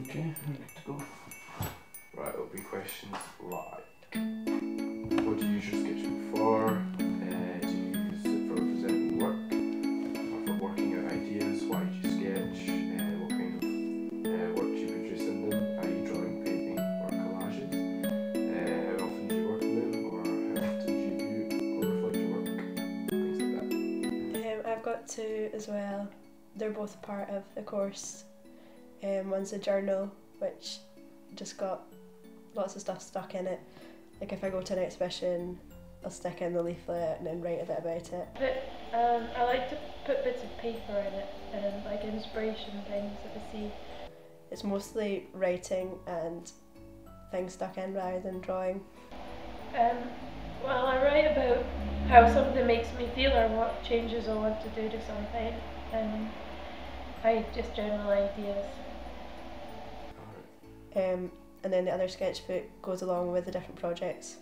Okay, I'm ready to go. Right, it'll be questions like, what do you use your sketchbook for? Do you use it for presenting work? Or for working out ideas? Why do you sketch? What kind of work do you produce in them? Are you drawing, painting, or collages? How often do you work in them? Or how often do you view or reflect your work? Things like that. I've got two as well. They're both part of the course. One's a journal, which just got lots of stuff stuck in it. Like if I go to an exhibition, I'll stick in the leaflet and then write a bit about it. But I like to put bits of paper in it, like inspiration things that I see. It's mostly writing and things stuck in rather than drawing. Well, I write about how something makes me feel or what changes I want to do to something. I just journal ideas. And then the other sketchbook goes along with the different projects.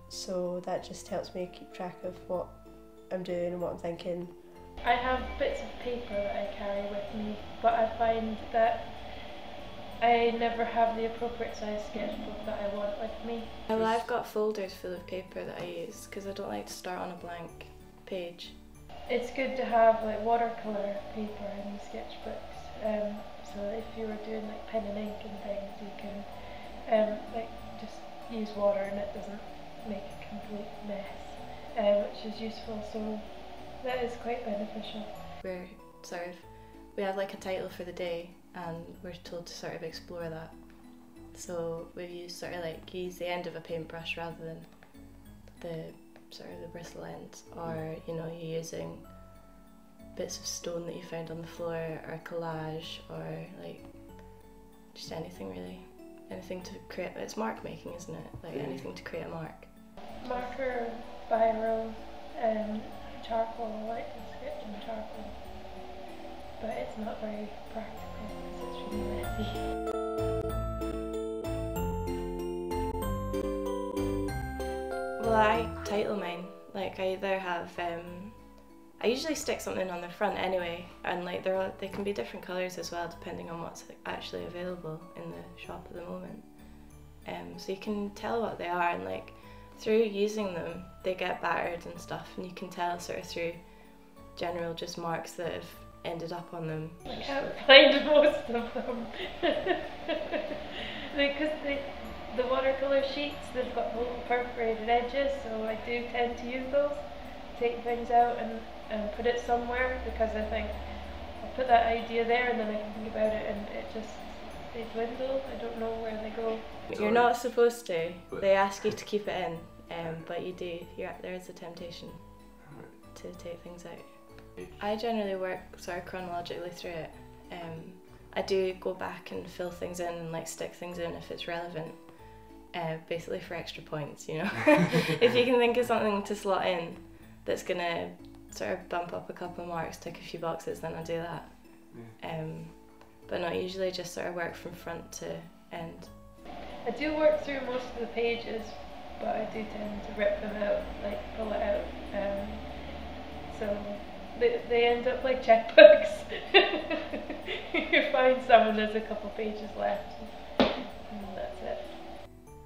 So that just helps me keep track of what I'm doing and what I'm thinking. I have bits of paper that I carry with me, but I find that I never have the appropriate size sketchbook that I want with me. Well, I've got folders full of paper that I use because I don't like to start on a blank page. It's good to have like watercolour paper in the sketchbooks. So if you were doing like pen and ink and things, you can like just use water and it doesn't make a complete mess, which is useful. So that is quite beneficial. We have like a title for the day, and we're told to sort of explore that. So we use use the end of a paintbrush rather than the bristle end, or you're using bits of stone that you found on the floor, or collage, or like just anything really. Anything to create, it's mark making, isn't it? Like anything to create a mark. Marker, biro, charcoal. I like to sketch in charcoal, but it's not very practical because it's really messy. Well, I title mine. Like I either have I usually stick something on the front anyway, and like they can be different colours as well depending on what's actually available in the shop at the moment. So you can tell what they are, and like through using them they get battered and stuff, and you can tell sort of through general just marks that have ended up on them. I can't find most of them because the watercolour sheets, they've got little perforated edges, so I do tend to use those, take things out and put it somewhere, because I think I'll put that idea there and then I can think about it and they dwindle. I don't know where they go. You're not supposed to. They ask you to keep it in, but you do. There is a temptation to take things out. I generally work sort of chronologically through it. I do go back and fill things in and like stick things in if it's relevant. Basically for extra points, If you can think of something to slot in that's gonna sort of bump up a couple of marks, tick a few boxes, then I do that. But not usually, just sort of work from front to end. I do work through most of the pages, but I do tend to rip them out, like pull it out. So they end up like checkbooks. You find some and there's a couple pages left, and that's it.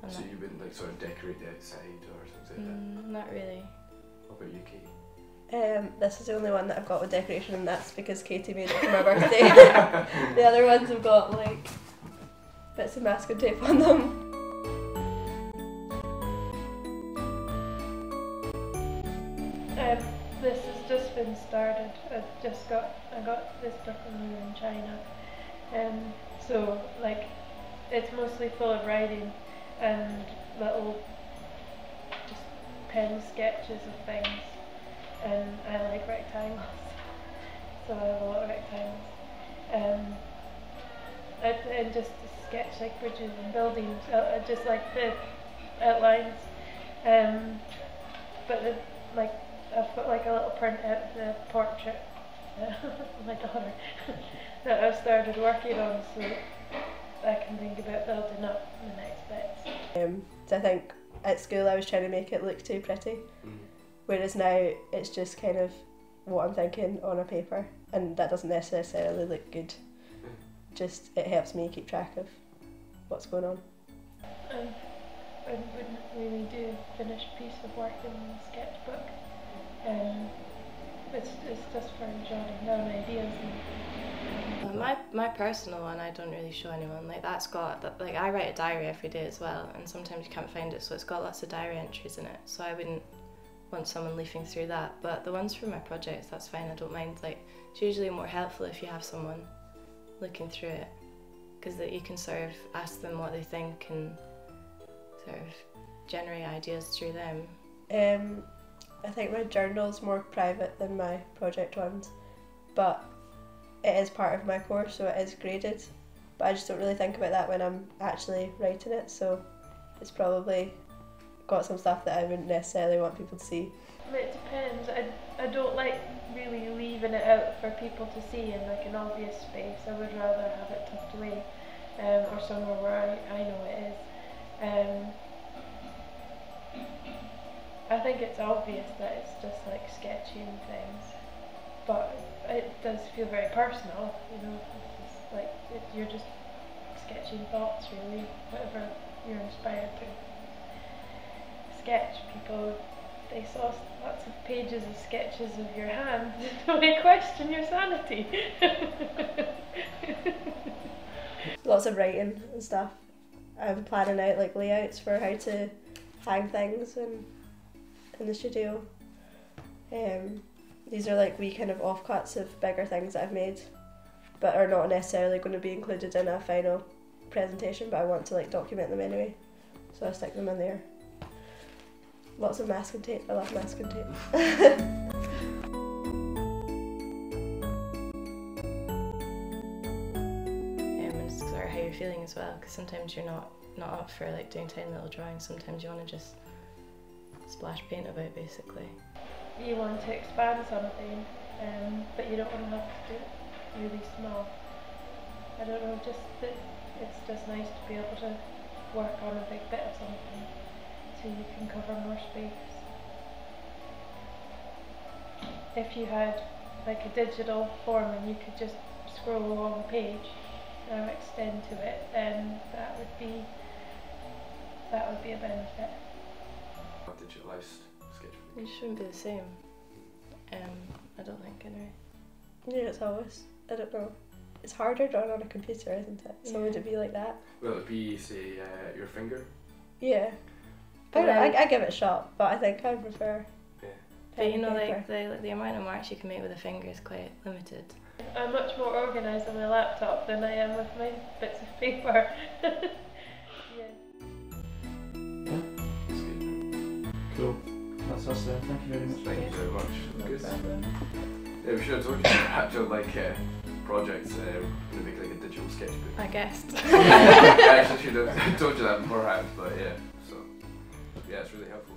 So you wouldn't like sort of decorate the outside or things like that? Not really. What about you, Katie? This is the only one that I've got with decoration, and that's because Katie made it for my birthday. The other ones have got like bits of masking tape on them. This has just been started. I got this book when we were in China, so like it's mostly full of writing and little just pen sketches of things. And I like rectangles, so I have a lot of rectangles. And just to sketch like bridges and buildings, just like the outlines. But like I've got like a little print out of the portrait of my daughter that I've started working on, so I can think about building up the next bits. So I think at school I was trying to make it look too pretty. Whereas now it's just kind of what I'm thinking on a paper, and that doesn't necessarily look good. just it helps me keep track of what's going on. I wouldn't really do a finished piece of work in the sketchbook. It's just for jotting down ideas. My personal one, I don't really show anyone. Like that's got, like I write a diary every day as well, and sometimes you can't find it, so it's got lots of diary entries in it. So I wouldn't want someone leafing through that. But the ones for my projects, that's fine. I don't mind. Like it's usually more helpful if you have someone looking through it, because that you can sort of ask them what they think and sort of generate ideas through them. I think my journal's more private than my project ones, but it is part of my course, so it is graded, but I just don't really think about that when I'm actually writing it, so it's probably got some stuff that I wouldn't necessarily want people to see. It depends. I don't like really leaving it out for people to see in like an obvious space. I would rather have it tucked away or somewhere where I know it is. I think it's obvious that it's just like sketching things, but it does feel very personal, you know. It's just like you're just sketching thoughts, really, whatever you're inspired to sketch. People, they saw lots of pages of sketches of your hands and they question your sanity. Lots of writing and stuff. I'm planning out like layouts for how to hang things and in the studio. These are like wee kind of offcuts of bigger things that I've made, but are not necessarily going to be included in a final presentation, but I want to like document them anyway, so I stick them in there. Lots of masking tape. I love masking tape. And it's sort of how you're feeling as well, because sometimes you're not up for like doing tiny little drawings. Sometimes you want to just splash paint about, basically. You want to expand something, but you don't want to have to do it really small. I don't know, just that it's just nice to be able to work on a big bit of something so you can cover more space. If you had like a digital form and you could just scroll along a page and extend to it, then that would be a benefit. Digitalised sketchbook. It shouldn't be the same. I don't think, anyway. Yeah, it's always, I don't know. It's harder drawing on a computer, isn't it? So would it be like that? Will it be, say, your finger? Yeah. I give it a shot, but I think I prefer. Yeah. But you know, like the amount of marks you can make with a finger is quite limited. I'm much more organised on my laptop than I am with my bits of paper. Yeah. Cool. That's us then. Thank you very much. Thank you very much. No Good. problem. Yeah, we should have told you actual like projects. We're gonna make like a digital sketchbook. I guessed. I actually should have told you that beforehand, but yeah. So yeah, it's really helpful.